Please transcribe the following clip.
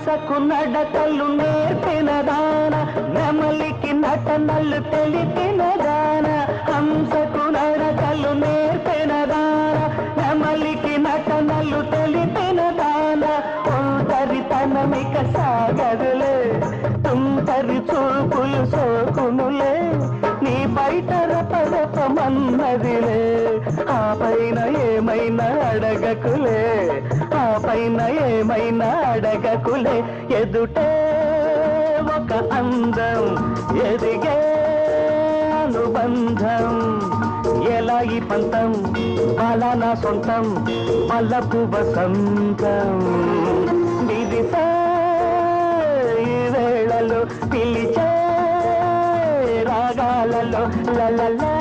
హంసకు నడకలు నేర్పిన దాన నెమలికి నటనలు తెలిపిన దాన హంసకు నడకలు నేర్పిన దాన నెమలికి నటనలు తెలిపిన దాన ఒంటరితనమిక సాగదులే తుంటరి చూపులు సోకునులే నీ బయట రపరపమన్నదిలే ఆ పైన ఏమైనా అడగకులే ఆ పైన ఏమైనా అడగకులే ఎదుటే ఒక అందం ఎదిగే అనుబంధం ఎలా ఈ పంతం అలా నా సొంతం వల్లపు వసంతం విదిసే ఈ వేళలో పిలిచే రాగాలలో లలలా